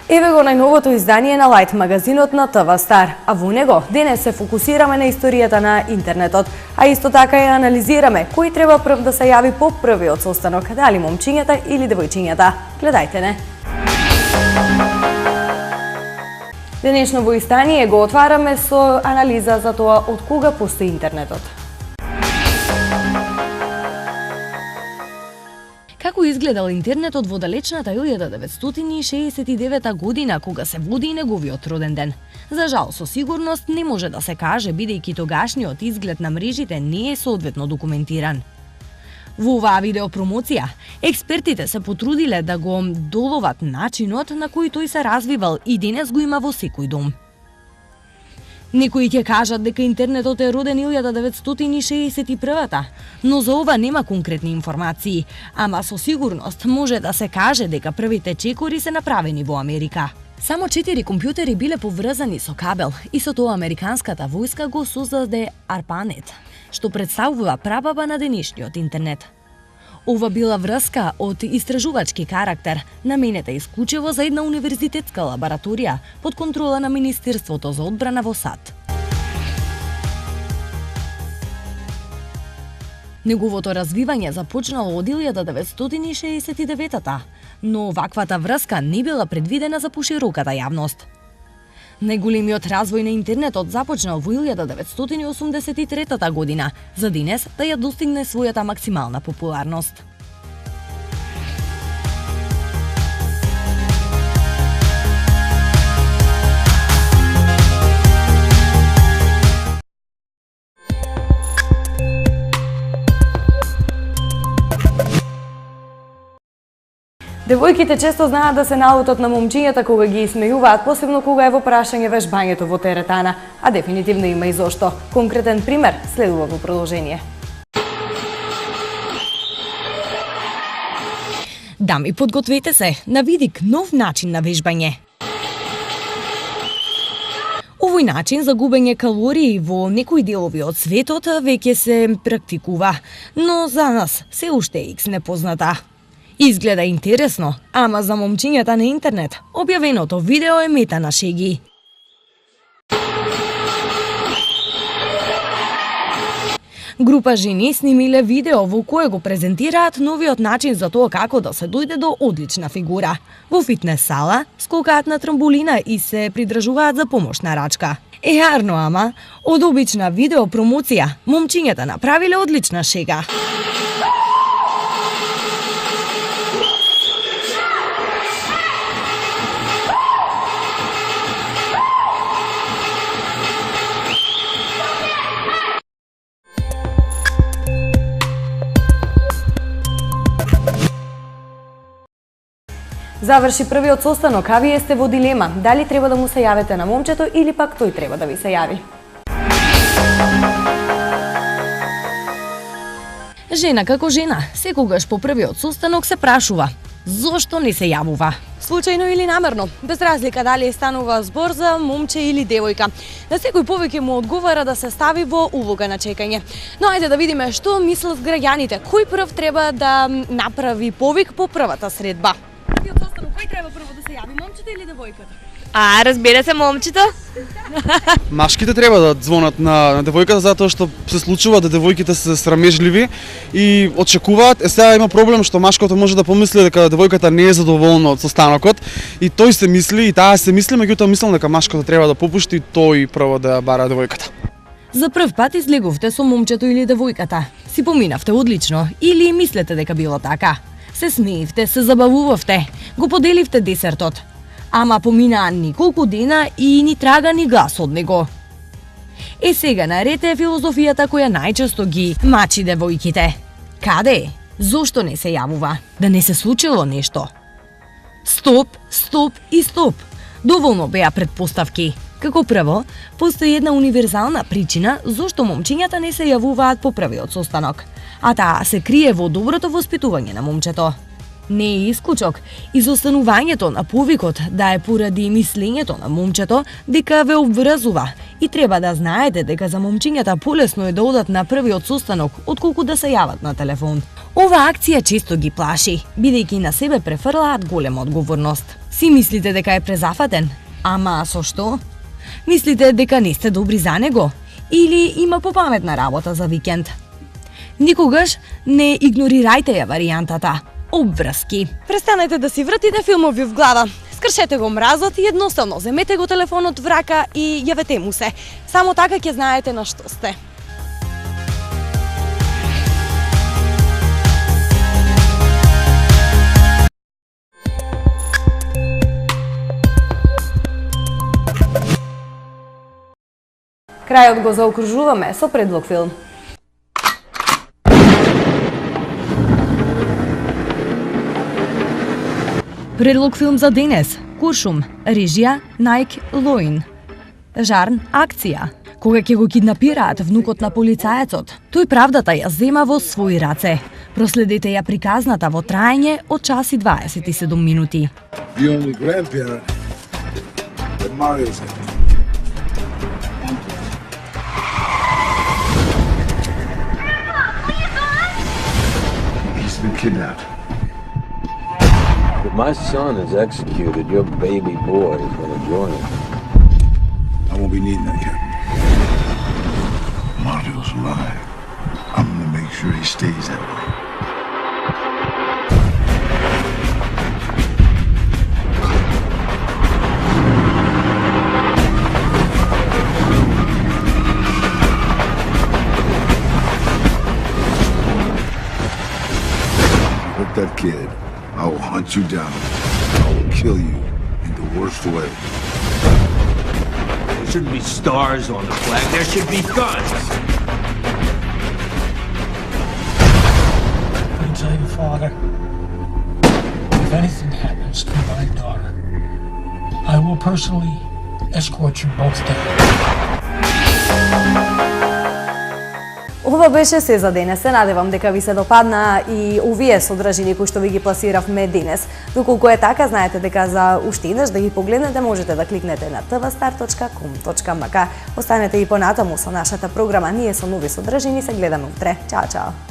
Еве го најновото издание на Лајт магазинот на ТВ Стар, а во него денес се фокусираме на историјата на интернетот, а исто така ја анализираме кој треба прв да се јави по првиот состанок, дали момчињата или девојчињата. Гледајте не. Денешно издание го отвараме со анализа за тоа од кога постои интернетот. Како изгледал интернетот во далечната 1969 година, кога се води и неговиот роден ден? За жал, со сигурност не може да се каже, бидејќи тогашниот изглед на мрежите не е соодветно документиран. Во оваа видеопромоција, експертите се потрудиле да го доловат начинот на кој тој се развивал и денес го има во секој дом. Некои ќе кажат дека интернетот е роден 1961-та, но за ова нема конкретни информации, ама со сигурност може да се каже дека првите чекори се направени во Америка. Само 4 компјутери биле поврзани со кабел и со тоа американската војска го создаде ARPANET, што представува прабаба на денешниот интернет. Ова била врска од истражувачки карактер, наменета исклучиво за една универзитетска лабораторија под контрола на Министерството за одбрана во САД. Неговото развивање започнало од 1969-та, но ваквата врска не била предвидена за пошироката јавност. Најголемиот развој на интернетот започнал во 1983 година, за денес да ја достигне својата максимална популарност. Девојките често знаат да се налутат на момчињата кога ги исмејуваат, посебно кога е во прашање вежбањето во теретана, а дефинитивно има и зошто. Конкретен пример следува во продолжение. Дами, подгответе се на видик нов начин на вежбање. Овој начин за губење калории во некои делови од светот веќе се практикува, но за нас се уште е непозната. Изгледа интересно, ама за момчињата на интернет, објавеното видео е мета на шеги. Група жени снимиле видео во кое го презентираат новиот начин за тоа како да се дојде до одлична фигура. Во фитнес сала, скокаат на трамболина и се придржуваат за помошна рачка. Арно, ама, од обична видео промоција, момчињата направиле одлична шега. Заврши првиот состанок, а вие сте во дилема, дали треба да му се јавите на момчето или пак тој треба да ви се јави. Жена како жена, секогаш по првиот состанок се прашува, зошто не се јавува? Случајно или намерно, без разлика дали станува збор за момче или девојка. На секој повеќе му одговара да се стави во улога на чекање. Но ајде да видиме што мислат граѓаните, кој прв треба да направи повик по првата средба. Кој треба прво да се јави, момчето или девојката? Разбира се, момчето. Машките треба да звонат на девојката затоа што се случува да девојките се срамежливи и очекуваат. Сега има проблем што машкото може да помисли дека девојката не е задоволна од состанокот и тој се мисли и таа се мисли, меѓутоа мислам дека машкото треба да попушти тој прво да бара девојката. За прв пат излегувте со момчето или девојката. Си поминавте одлично или мислете дека било така? Се смеевте, се забавувавте, го поделивте десертот. Ама поминаа неколку дена и ни трага ни глас од него. Сега наред е филозофијата која најчесто ги мачи девојките. Каде е? Зошто не се јавува? Да не се случило нешто? Стоп, стоп и стоп. Доволно беа предпоставки. Како прво, постои една универзална причина зошто момчињата не се јавуваат по првиот состанок, а таа се крие во доброто воспитување на момчето. Не е исклучок изостанувањето на повикот да е поради мислењето на момчето дека ве обврзува и треба да знаете дека за момчињата полесно е да одат на првиот состанок отколку да се јават на телефон. Ова акција често ги плаши, бидејќи на себе префрлаат голема одговорност. Си мислите дека е презафатен? Ама со што? Мислите дека не сте добри за него? Или има попаметна работа за викенд? Никогаш не игнорирајте ја варијантата. Обврски. Престанете да си вратите филмови в глава. Скршете го мразот и едноставно земете го телефонот в рака и јавете му се. Само така ќе знаете на што сте. Крајот го заокружуваме со предлог филм. Предлог филм за денес. Куршум. Режија Најк Лоин. Жарн акција. Кога ќе го киднапираат внукот на полицаецот, тој правдата ја зема во своји раце. Проследете ја приказната во траење од час и 27 минути. The only grandparent that Mario's had. He's been kidnapped. If my son is executed, your baby boy is going to join him. I won't be needing that, Captain. Mario's alive. I'm gonna make sure he stays that way. With that kid, I will hunt you down. I will kill you in the worst way. There shouldn't be stars on the flag. There should be guns. I tell you, Father, if anything happens to my daughter, I will personally escort you both down. Ова беше се за денес. Се надевам дека ви се допадна и овие содржини кои што ви ги пласиравме денес. Доколку е така, знаете дека за уште еднаш да ги погледнете можете да кликнете на tvstar.com.mk. Останете и понатаму со нашата програма. Ние со нови содржини се гледаме утре. Чао, чао.